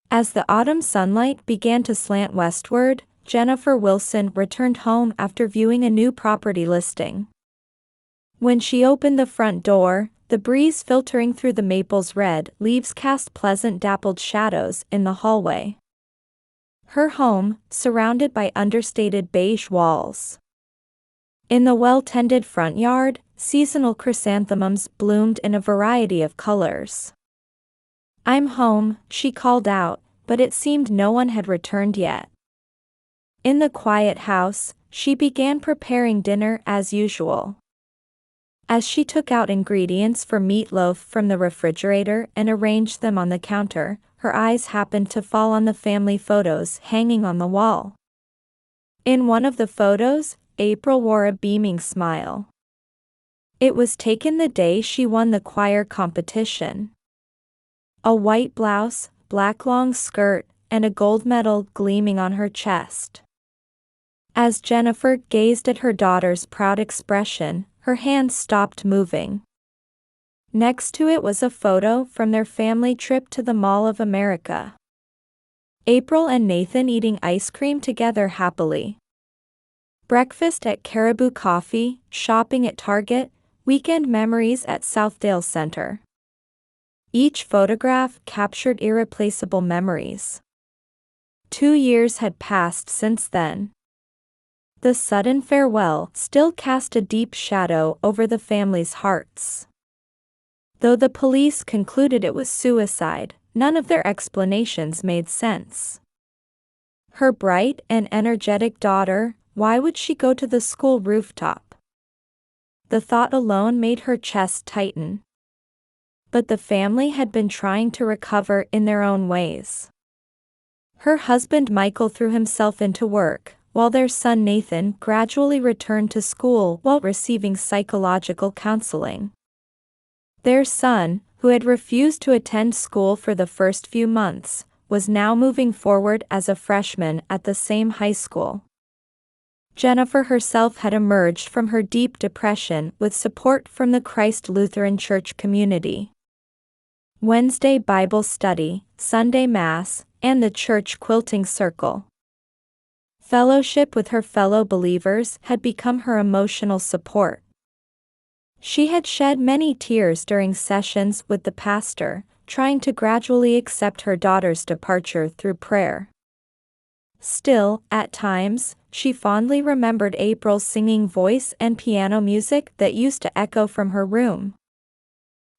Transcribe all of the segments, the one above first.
As the autumn sunlight began to slant westward, Jennifer Wilson returned home after viewing a new property listing. When she opened the front door, the breeze filtering through the maple's red leaves cast pleasant dappled shadows in the hallway. Her home, surrounded by understated beige walls. In the well-tended front yard, seasonal chrysanthemums bloomed in a variety of colors. "I'm home," she called out, but it seemed no one had returned yet. In the quiet house, she began preparing dinner as usual. As she took out ingredients for meatloaf from the refrigerator and arranged them on the counter, her eyes happened to fall on the family photos hanging on the wall. In one of the photos, April wore a beaming smile. It was taken the day she won the choir competition. A white blouse, black long skirt, and a gold medal gleaming on her chest. As Jennifer gazed at her daughter's proud expression, her hands stopped moving. Next to it was a photo from their family trip to the Mall of America. April and Nathan eating ice cream together happily. Breakfast at Caribou Coffee, shopping at Target, weekend memories at Southdale Center. Each photograph captured irreplaceable memories. 2 years had passed since then. The sudden farewell still cast a deep shadow over the family's hearts. Though the police concluded it was suicide, none of their explanations made sense. Her bright and energetic daughter, why would she go to the school rooftop? The thought alone made her chest tighten. But the family had been trying to recover in their own ways. Her husband Michael threw himself into work, while their son Nathan gradually returned to school while receiving psychological counseling. Their son, who had refused to attend school for the first few months, was now moving forward as a freshman at the same high school. Jennifer herself had emerged from her deep depression with support from the Christ Lutheran Church community. Wednesday Bible study, Sunday Mass, and the church quilting circle. Fellowship with her fellow believers had become her emotional support. She had shed many tears during sessions with the pastor, trying to gradually accept her daughter's departure through prayer. Still, at times, she fondly remembered April's singing voice and piano music that used to echo from her room.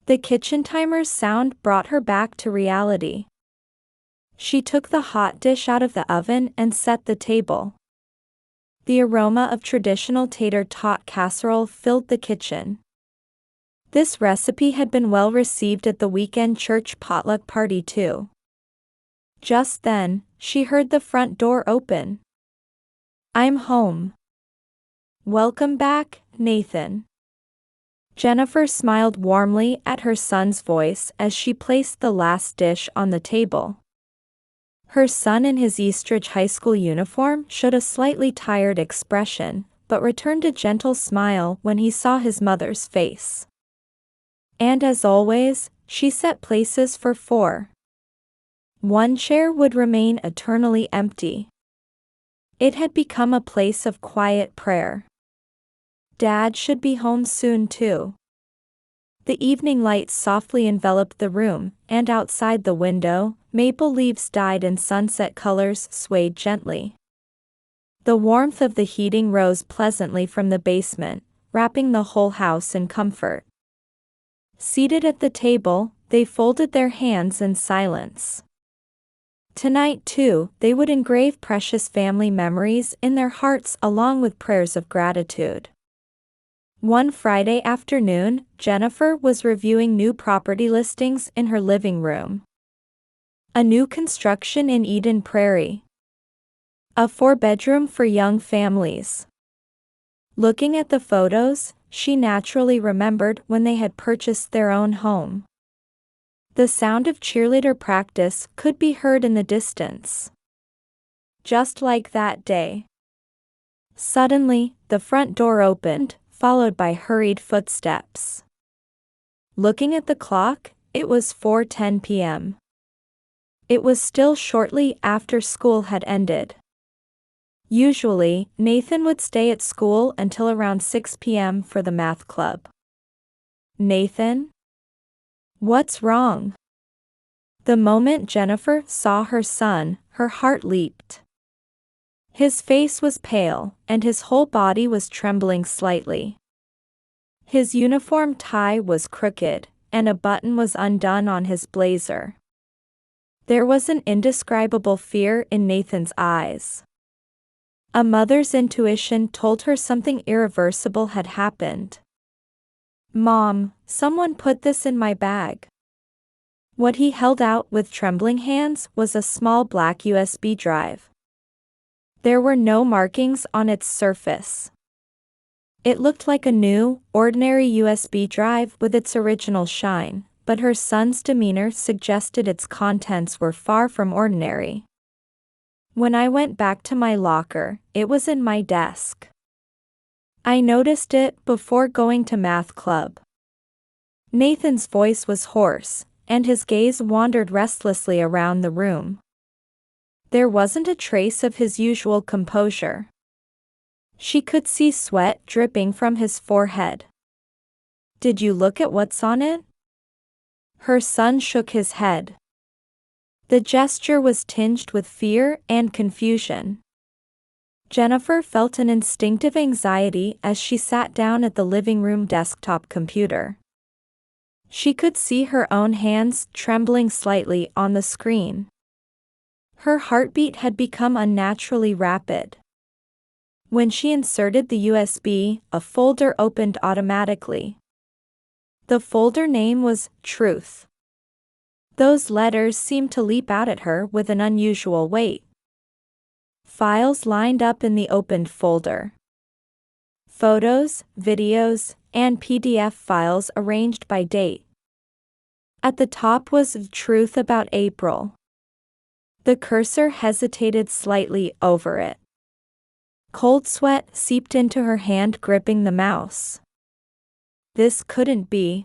The kitchen timer's sound brought her back to reality. She took the hot dish out of the oven and set the table. The aroma of traditional tater tot casserole filled the kitchen. This recipe had been well received at the weekend church potluck party too. Just then, she heard the front door open. "I'm home." "Welcome back, Nathan." Jennifer smiled warmly at her son's voice as she placed the last dish on the table. Her son in his Eastridge High School uniform showed a slightly tired expression, but returned a gentle smile when he saw his mother's face. And as always, she set places for 4. One chair would remain eternally empty. It had become a place of quiet prayer. Dad should be home soon too. The evening light softly enveloped the room, and outside the window, maple leaves dyed in sunset colors swayed gently. The warmth of the heating rose pleasantly from the basement, wrapping the whole house in comfort. Seated at the table, they folded their hands in silence. Tonight too, they would engrave precious family memories in their hearts along with prayers of gratitude. One Friday afternoon, Jennifer was reviewing new property listings in her living room. A new construction in Eden Prairie. A 4-bedroom for young families. Looking at the photos, she naturally remembered when they had purchased their own home. The sound of cheerleader practice could be heard in the distance. Just like that day. Suddenly, the front door opened, followed by hurried footsteps. Looking at the clock, it was 4:10 p.m. It was still shortly after school had ended. Usually, Nathan would stay at school until around 6 p.m. for the math club. Nathan? What's wrong? The moment Jennifer saw her son, her heart leaped. His face was pale, and his whole body was trembling slightly. His uniform tie was crooked, and a button was undone on his blazer. There was an indescribable fear in Nathan's eyes. A mother's intuition told her something irreversible had happened. "Mom, someone put this in my bag." What he held out with trembling hands was a small black USB drive. There were no markings on its surface. It looked like a new, ordinary USB drive with its original shine, but her son's demeanor suggested its contents were far from ordinary. When I went back to my locker, it was in my desk. I noticed it before going to math club. Nathan's voice was hoarse, and his gaze wandered restlessly around the room. There wasn't a trace of his usual composure. She could see sweat dripping from his forehead. "Did you look at what's on it?" Her son shook his head. The gesture was tinged with fear and confusion. Jennifer felt an instinctive anxiety as she sat down at the living room desktop computer. She could see her own hands trembling slightly on the screen. Her heartbeat had become unnaturally rapid. When she inserted the USB, a folder opened automatically. The folder name was Truth. Those letters seemed to leap out at her with an unusual weight. Files lined up in the opened folder. Photos, videos, and PDF files arranged by date. At the top was the truth about April. The cursor hesitated slightly over it. Cold sweat seeped into her hand gripping the mouse. This couldn't be.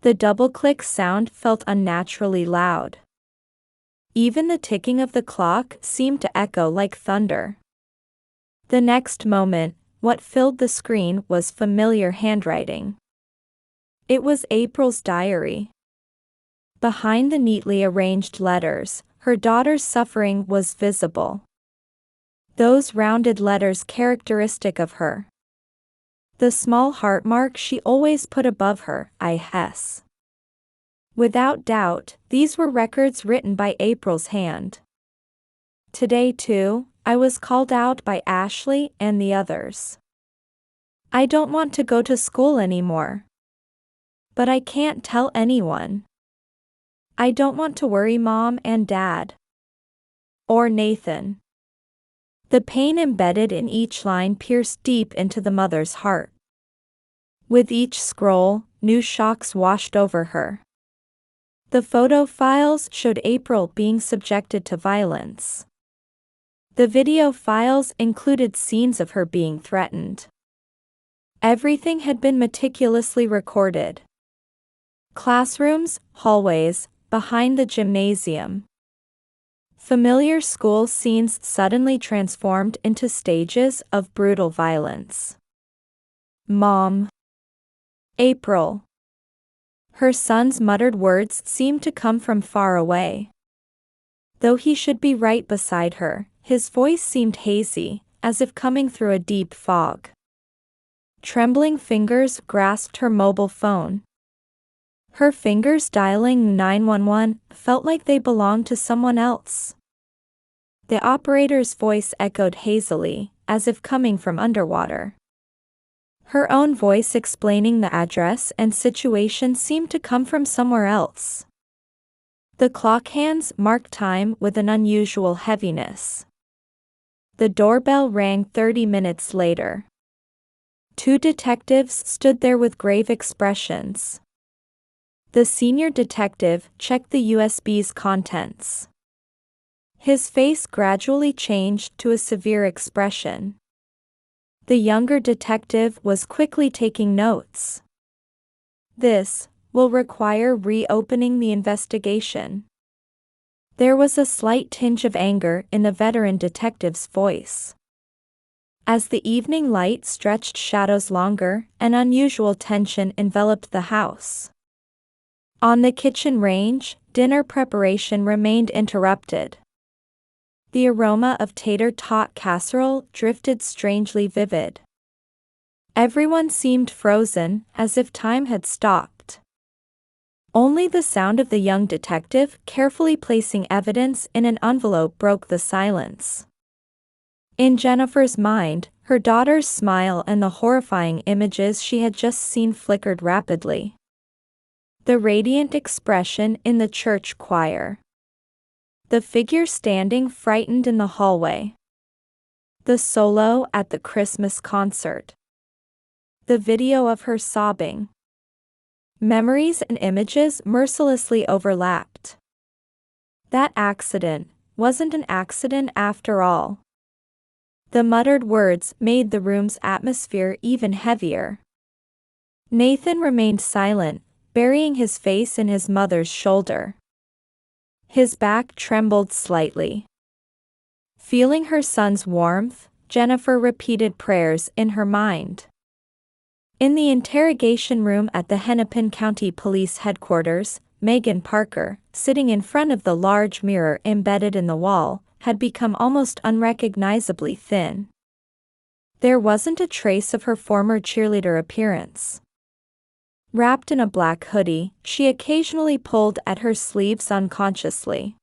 The double-click sound felt unnaturally loud. Even the ticking of the clock seemed to echo like thunder. The next moment, what filled the screen was familiar handwriting. It was April's diary. Behind the neatly arranged letters, her daughter's suffering was visible. Those rounded letters characteristic of her. The small heart mark she always put above her I-S. Without doubt, these were records written by April's hand. Today too, I was called out by Ashley and the others. I don't want to go to school anymore. But I can't tell anyone. I don't want to worry Mom and Dad. Or Nathan. The pain embedded in each line pierced deep into the mother's heart. With each scroll, new shocks washed over her. The photo files showed April being subjected to violence. The video files included scenes of her being threatened. Everything had been meticulously recorded. Classrooms, hallways, behind the gymnasium. Familiar school scenes suddenly transformed into stages of brutal violence. Mom. April. Her son's muttered words seemed to come from far away. Though he should be right beside her, his voice seemed hazy, as if coming through a deep fog. Trembling fingers grasped her mobile phone. Her fingers dialing 911 felt like they belonged to someone else. The operator's voice echoed hazily, as if coming from underwater. Her own voice explaining the address and situation seemed to come from somewhere else. The clock hands marked time with an unusual heaviness. The doorbell rang 30 minutes later. 2 detectives stood there with grave expressions. The senior detective checked the USB's contents. His face gradually changed to a severe expression. The younger detective was quickly taking notes. "This will require reopening the investigation." There was a slight tinge of anger in the veteran detective's voice. As the evening light stretched shadows longer, an unusual tension enveloped the house. On the kitchen range, dinner preparation remained interrupted. The aroma of tater-tot casserole drifted strangely vivid. Everyone seemed frozen, as if time had stopped. Only the sound of the young detective carefully placing evidence in an envelope broke the silence. In Jennifer's mind, her daughter's smile and the horrifying images she had just seen flickered rapidly. The radiant expression in the church choir. The figure standing frightened in the hallway. The solo at the Christmas concert. The video of her sobbing. Memories and images mercilessly overlapped. That accident wasn't an accident after all. The muttered words made the room's atmosphere even heavier. Nathan remained silent, burying his face in his mother's shoulder. His back trembled slightly. Feeling her son's warmth, Jennifer repeated prayers in her mind. In the interrogation room at the Hennepin County Police Headquarters, Megan Parker, sitting in front of the large mirror embedded in the wall, had become almost unrecognizably thin. There wasn't a trace of her former cheerleader appearance. Wrapped in a black hoodie, she occasionally pulled at her sleeves unconsciously.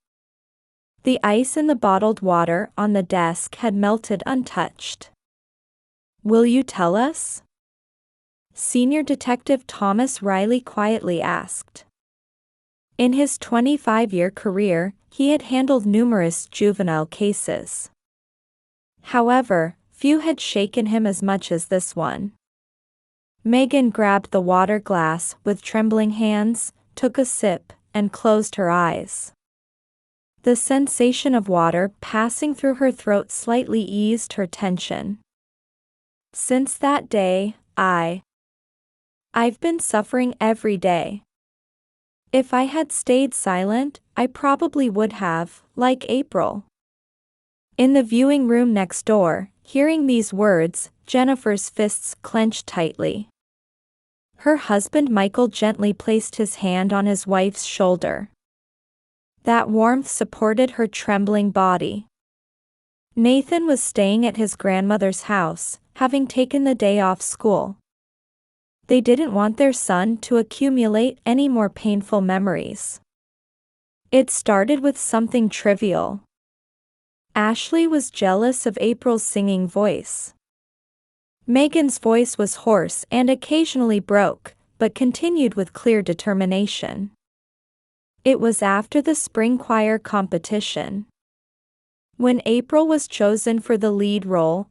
The ice in the bottled water on the desk had melted untouched. "Will you tell us?" Senior Detective Thomas Riley quietly asked. In his 25-year career, he had handled numerous juvenile cases. However, few had shaken him as much as this one. Megan grabbed the water glass with trembling hands, took a sip, and closed her eyes. The sensation of water passing through her throat slightly eased her tension. Since that day, I've been suffering every day. If I had stayed silent, I probably would have, like April. In the viewing room next door, hearing these words, Jennifer's fists clenched tightly. Her husband Michael gently placed his hand on his wife's shoulder. That warmth supported her trembling body. Nathan was staying at his grandmother's house, having taken the day off school. They didn't want their son to accumulate any more painful memories. It started with something trivial. Ashley was jealous of April's singing voice. Megan's voice was hoarse and occasionally broke, but continued with clear determination. It was after the spring choir competition. When April was chosen for the lead role,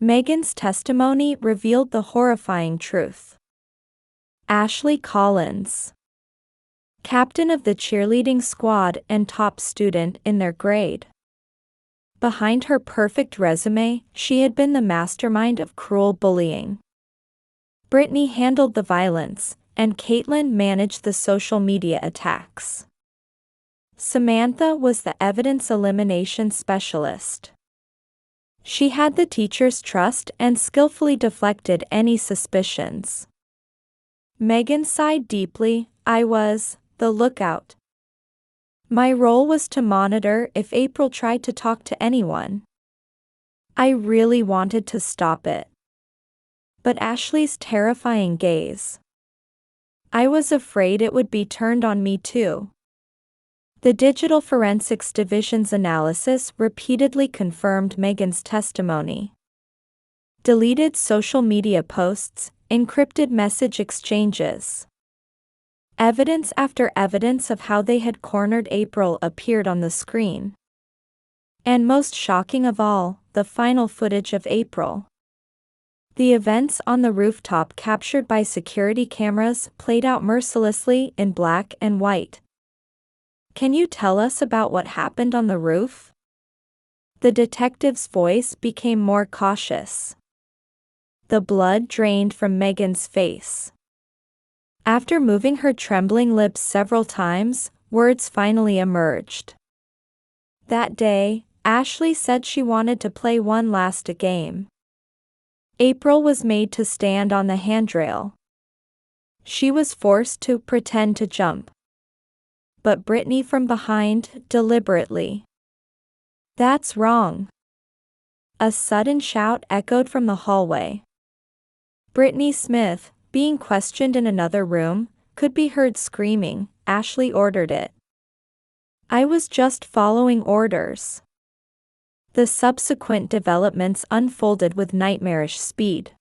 Megan's testimony revealed the horrifying truth. Ashley Collins, captain of the cheerleading squad and top student in their grade. Behind her perfect resume, she had been the mastermind of cruel bullying. Brittany handled the violence, and Caitlin managed the social media attacks. Samantha was the evidence elimination specialist. She had the teacher's trust and skillfully deflected any suspicions. Megan sighed deeply. I was the lookout. My role was to monitor if April tried to talk to anyone. I really wanted to stop it. But Ashley's terrifying gaze. I was afraid it would be turned on me too. The Digital Forensics Division's analysis repeatedly confirmed Megan's testimony. Deleted social media posts, encrypted message exchanges. Evidence after evidence of how they had cornered April appeared on the screen. And most shocking of all, the final footage of April. The events on the rooftop captured by security cameras played out mercilessly in black and white. Can you tell us about what happened on the roof? The detective's voice became more cautious. The blood drained from Megan's face. After moving her trembling lips several times, words finally emerged. That day, Ashley said she wanted to play one last game. April was made to stand on the handrail. She was forced to pretend to jump. But Brittany from behind, deliberately. "That's wrong." A sudden shout echoed from the hallway. Brittany Smith, being questioned in another room, could be heard screaming, "Ashley ordered it. I was just following orders." The subsequent developments unfolded with nightmarish speed.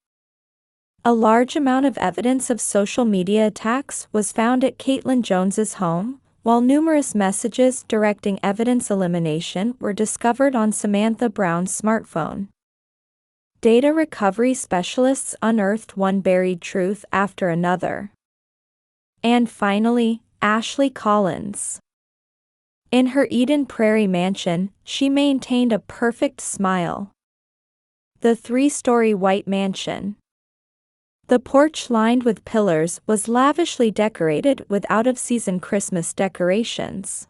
A large amount of evidence of social media attacks was found at Caitlin Jones's home, while numerous messages directing evidence elimination were discovered on Samantha Brown's smartphone. Data recovery specialists unearthed one buried truth after another. And finally, Ashley Collins. In her Eden Prairie mansion, she maintained a perfect smile. The 3-story white mansion. The porch lined with pillars was lavishly decorated with out-of-season Christmas decorations.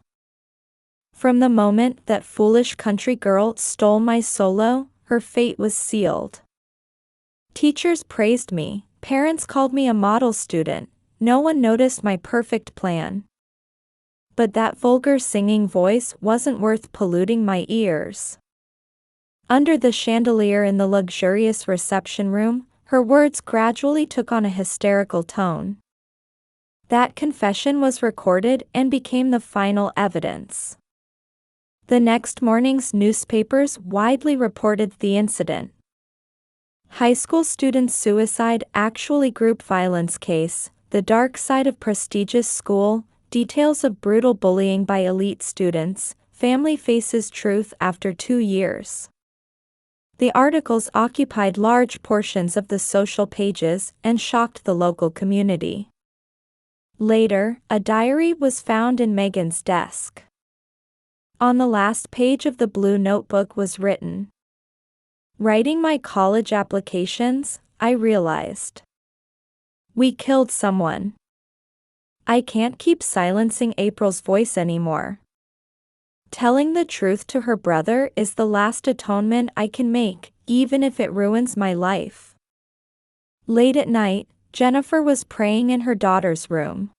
From the moment that foolish country girl stole my solo, her fate was sealed. Teachers praised me, parents called me a model student, no one noticed my perfect plan. But that vulgar singing voice wasn't worth polluting my ears. Under the chandelier in the luxurious reception room, her words gradually took on a hysterical tone. That confession was recorded and became the final evidence. The next morning's newspapers widely reported the incident. High school student's suicide actually group violence case, the dark side of prestigious school, details of brutal bullying by elite students, family faces truth after 2 years. The articles occupied large portions of the social pages and shocked the local community. Later, a diary was found in Megan's desk. On the last page of the blue notebook was written, "Writing my college applications, I realized we killed someone. I can't keep silencing April's voice anymore. Telling the truth to her brother is the last atonement I can make, even if it ruins my life." Late at night, Jennifer was praying in her daughter's room.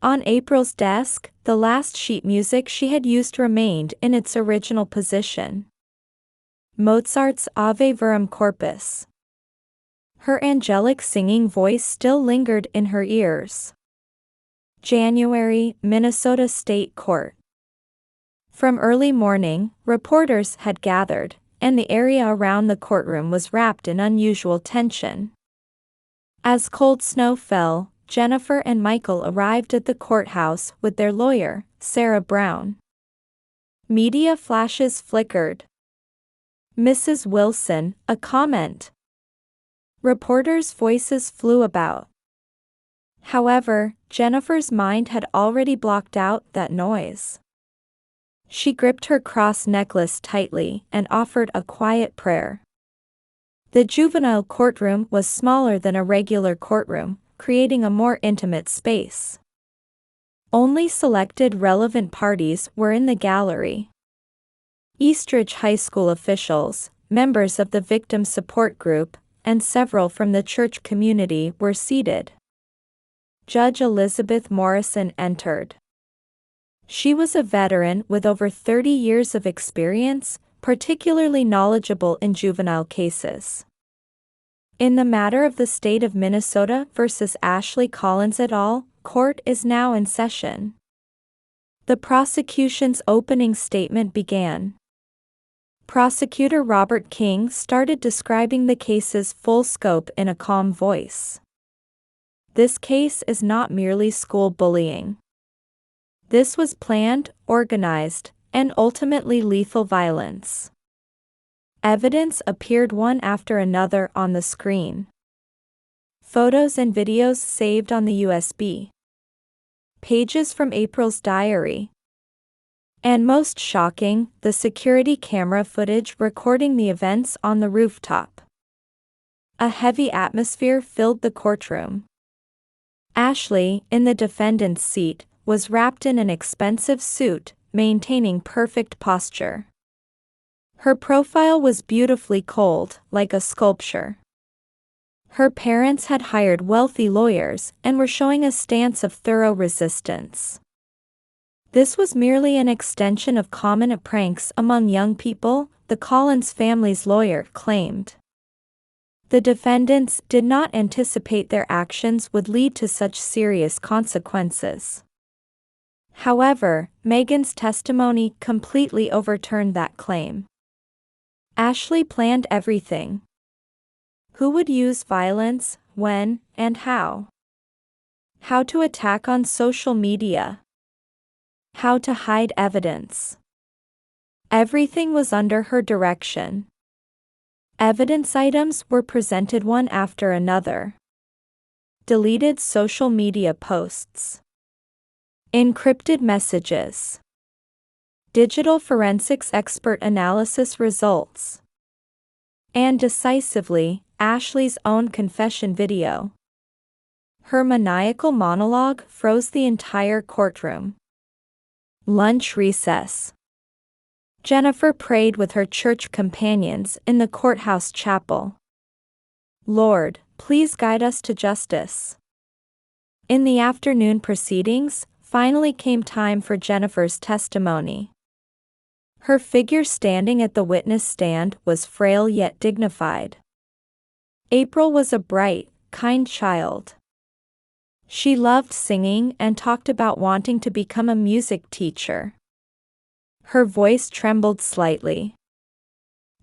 On April's desk, the last sheet music she had used remained in its original position. Mozart's Ave Verum Corpus. Her angelic singing voice still lingered in her ears. January, Minnesota State Court. From early morning, reporters had gathered, and the area around the courtroom was wrapped in unusual tension. As cold snow fell, Jennifer and Michael arrived at the courthouse with their lawyer, Sarah Brown. Media flashes flickered. "Mrs. Wilson," a comment. Reporters' voices flew about. However, Jennifer's mind had already blocked out that noise. She gripped her cross necklace tightly and offered a quiet prayer. The juvenile courtroom was smaller than a regular courtroom, creating a more intimate space. Only selected relevant parties were in the gallery. Eastridge High School officials, members of the victim support group, and several from the church community were seated. Judge Elizabeth Morrison entered. She was a veteran with over 30 years of experience, particularly knowledgeable in juvenile cases. In the matter of the state of Minnesota versus Ashley Collins et al., court is now in session. The prosecution's opening statement began. Prosecutor Robert King started describing the case's full scope in a calm voice. "This case is not merely school bullying. This was planned, organized, and ultimately lethal violence." Evidence appeared one after another on the screen. Photos and videos saved on the USB. Pages from April's diary. And most shocking, the security camera footage recording the events on the rooftop. A heavy atmosphere filled the courtroom. Ashley, in the defendant's seat, was wrapped in an expensive suit, maintaining perfect posture. Her profile was beautifully cold, like a sculpture. Her parents had hired wealthy lawyers and were showing a stance of thorough resistance. This was merely an extension of common pranks among young people, the Collins family's lawyer claimed. The defendants did not anticipate their actions would lead to such serious consequences. However, Megan's testimony completely overturned that claim. Ashley planned everything. Who would use violence, when, and how? How to attack on social media. How to hide evidence. Everything was under her direction. Evidence items were presented one after another. Deleted social media posts. Encrypted messages. Digital forensics expert analysis results. And decisively, Ashley's own confession video. Her maniacal monologue froze the entire courtroom. Lunch recess. Jennifer prayed with her church companions in the courthouse chapel. Lord, please guide us to justice. In the afternoon proceedings, finally came time for Jennifer's testimony. Her figure standing at the witness stand was frail yet dignified. April was a bright, kind child. She loved singing and talked about wanting to become a music teacher. Her voice trembled slightly.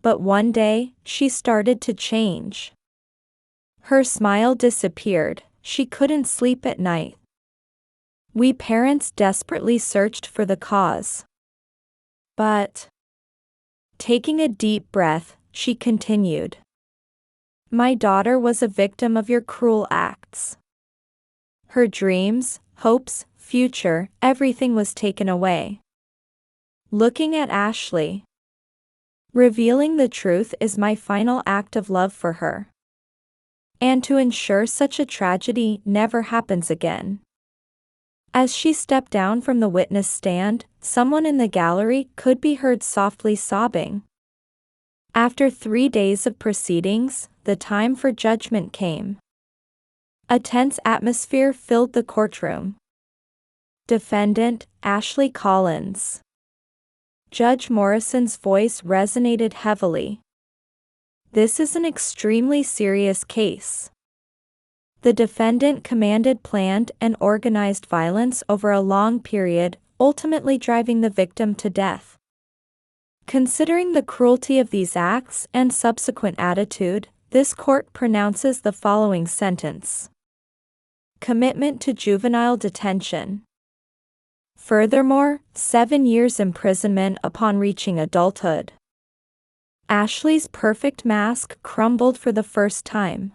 But one day, she started to change. Her smile disappeared, she couldn't sleep at night. We parents desperately searched for the cause. But, taking a deep breath, she continued. My daughter was a victim of your cruel acts. Her dreams, hopes, future, everything was taken away. Looking at Ashley. Revealing the truth is my final act of love for her. And to ensure such a tragedy never happens again. As she stepped down from the witness stand, someone in the gallery could be heard softly sobbing. After 3 days of proceedings, the time for judgment came. A tense atmosphere filled the courtroom. Defendant, Ashley Collins. Judge Morrison's voice resonated heavily. This is an extremely serious case. The defendant commanded planned and organized violence over a long period, ultimately driving the victim to death. Considering the cruelty of these acts and subsequent attitude, this court pronounces the following sentence. Commitment to juvenile detention. Furthermore, 7 years imprisonment upon reaching adulthood. Ashley's perfect mask crumbled for the first time.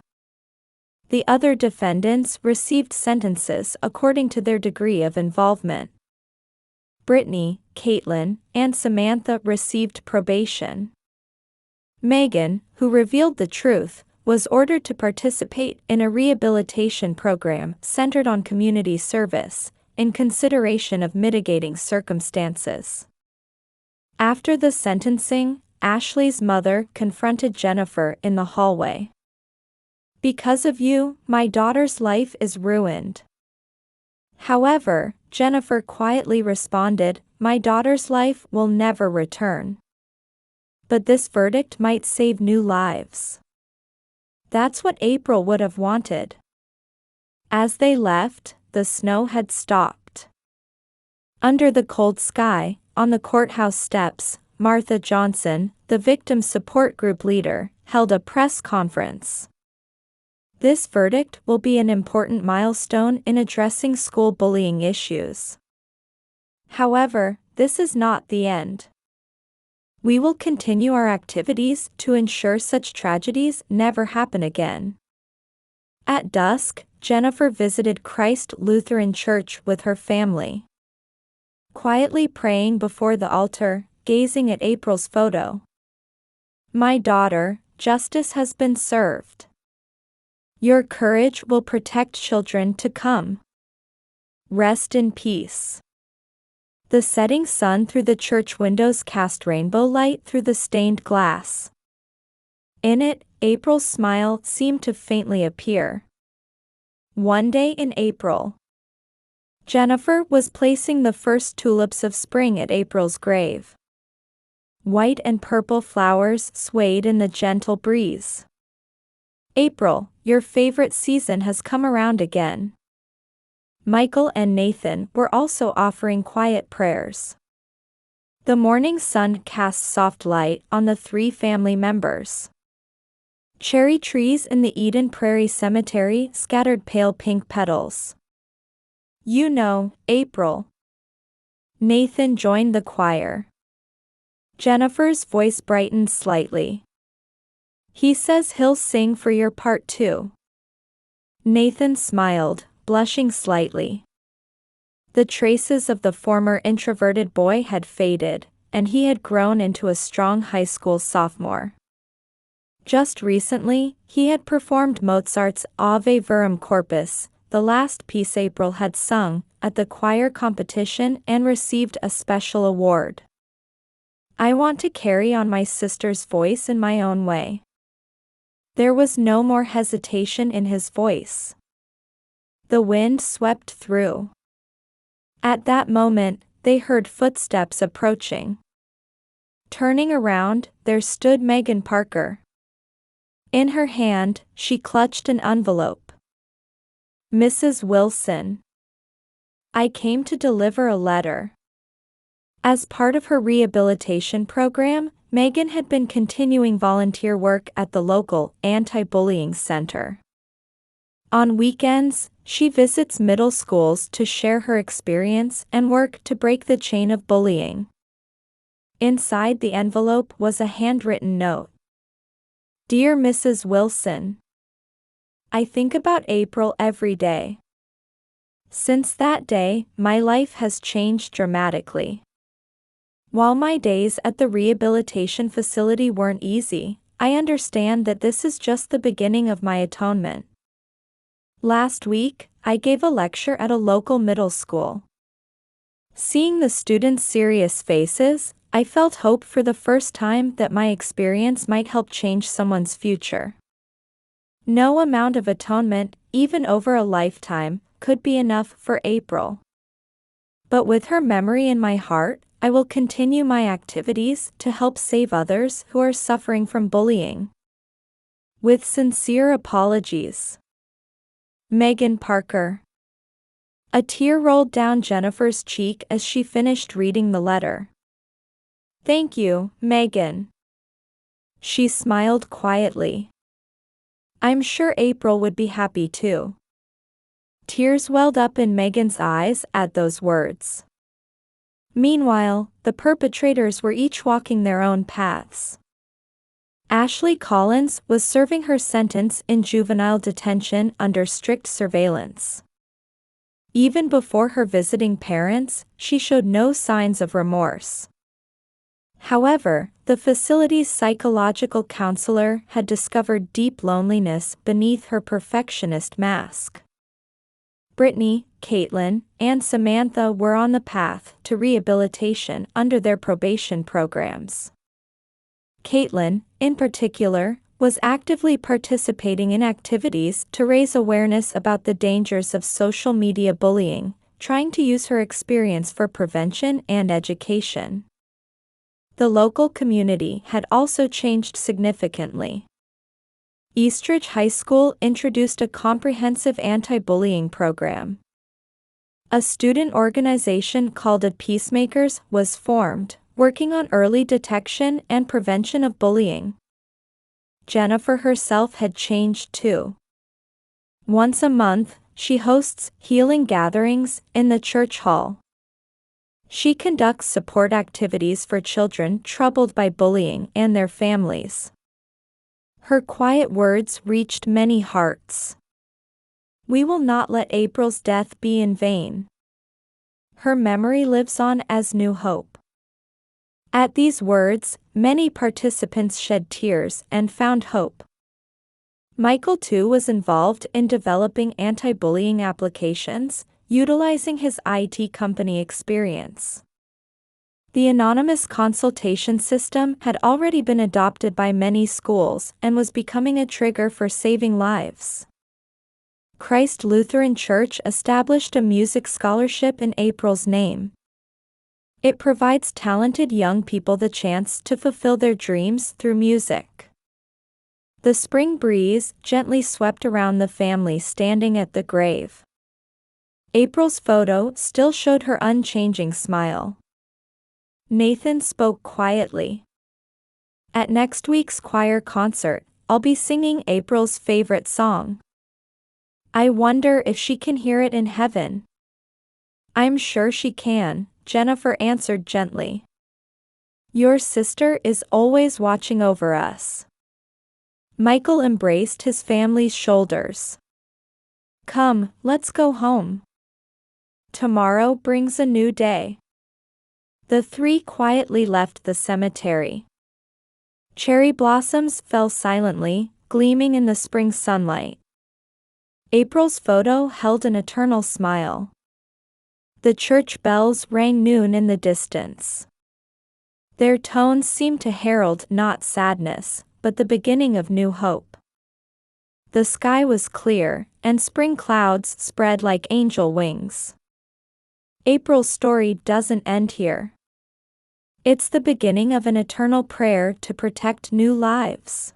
The other defendants received sentences according to their degree of involvement. Brittany, Caitlin, and Samantha received probation. Megan, who revealed the truth, was ordered to participate in a rehabilitation program centered on community service, in consideration of mitigating circumstances. After the sentencing, Ashley's mother confronted Jennifer in the hallway. Because of you, my daughter's life is ruined. However, Jennifer quietly responded, my daughter's life will never return. But this verdict might save new lives. That's what April would have wanted. As they left, the snow had stopped. Under the cold sky, on the courthouse steps, Martha Johnson, the victim support group leader, held a press conference. This verdict will be an important milestone in addressing school bullying issues. However, this is not the end. We will continue our activities to ensure such tragedies never happen again. At dusk, Jennifer visited Christ Lutheran Church with her family. Quietly praying before the altar, gazing at April's photo. My daughter, justice has been served. Your courage will protect children to come. Rest in peace. The setting sun through the church windows cast rainbow light through the stained glass. In it, April's smile seemed to faintly appear. One day in April, Jennifer was placing the first tulips of spring at April's grave. White and purple flowers swayed in the gentle breeze. April, your favorite season has come around again. Michael and Nathan were also offering quiet prayers. The morning sun cast soft light on the three family members. Cherry trees in the Eden Prairie Cemetery scattered pale pink petals. You know, April. Nathan joined the choir. Jennifer's voice brightened slightly. He says he'll sing for your part too. Nathan smiled, blushing slightly. The traces of the former introverted boy had faded, and he had grown into a strong high school sophomore. Just recently, he had performed Mozart's Ave Verum Corpus, the last piece April had sung, at the choir competition and received a special award. I want to carry on my sister's voice in my own way. There was no more hesitation in his voice. The wind swept through. At that moment, they heard footsteps approaching. Turning around, there stood Megan Parker. In her hand, she clutched an envelope. Mrs. Wilson. I came to deliver a letter. As part of her rehabilitation program, Megan had been continuing volunteer work at the local anti-bullying center. On weekends, she visits middle schools to share her experience and work to break the chain of bullying. Inside the envelope was a handwritten note. Dear Mrs. Wilson, I think about April every day. Since that day, my life has changed dramatically. While my days at the rehabilitation facility weren't easy, I understand that this is just the beginning of my atonement. Last week, I gave a lecture at a local middle school. Seeing the students' serious faces, I felt hope for the first time that my experience might help change someone's future. No amount of atonement, even over a lifetime, could be enough for April. But with her memory in my heart, I will continue my activities to help save others who are suffering from bullying. With sincere apologies. Megan Parker. A tear rolled down Jennifer's cheek as she finished reading the letter. Thank you, Megan. She smiled quietly. I'm sure April would be happy too. Tears welled up in Megan's eyes at those words. Meanwhile, the perpetrators were each walking their own paths. Ashley Collins was serving her sentence in juvenile detention under strict surveillance. Even before her visiting parents, she showed no signs of remorse. However, the facility's psychological counselor had discovered deep loneliness beneath her perfectionist mask. Brittany, Caitlin, and Samantha were on the path to rehabilitation under their probation programs. Caitlin, in particular, was actively participating in activities to raise awareness about the dangers of social media bullying, trying to use her experience for prevention and education. The local community had also changed significantly. Eastridge High School introduced a comprehensive anti-bullying program. A student organization called Peacemakers was formed, working on early detection and prevention of bullying. Jennifer herself had changed too. Once a month, she hosts healing gatherings in the church hall. She conducts support activities for children troubled by bullying and their families. Her quiet words reached many hearts. We will not let April's death be in vain. Her memory lives on as new hope. At these words, many participants shed tears and found hope. Michael too was involved in developing anti-bullying applications, utilizing his IT company experience. The anonymous consultation system had already been adopted by many schools and was becoming a trigger for saving lives. Christ Lutheran Church established a music scholarship in April's name. It provides talented young people the chance to fulfill their dreams through music. The spring breeze gently swept around the family standing at the grave. April's photo still showed her unchanging smile. Nathan spoke quietly. At next week's choir concert, I'll be singing April's favorite song. I wonder if she can hear it in heaven. I'm sure she can, Jennifer answered gently. Your sister is always watching over us. Michael embraced his family's shoulders. Come, let's go home. Tomorrow brings a new day. The three quietly left the cemetery. Cherry blossoms fell silently, gleaming in the spring sunlight. April's photo held an eternal smile. The church bells rang noon in the distance. Their tones seemed to herald not sadness, but the beginning of new hope. The sky was clear, and spring clouds spread like angel wings. April's story doesn't end here. It's the beginning of an eternal prayer to protect new lives.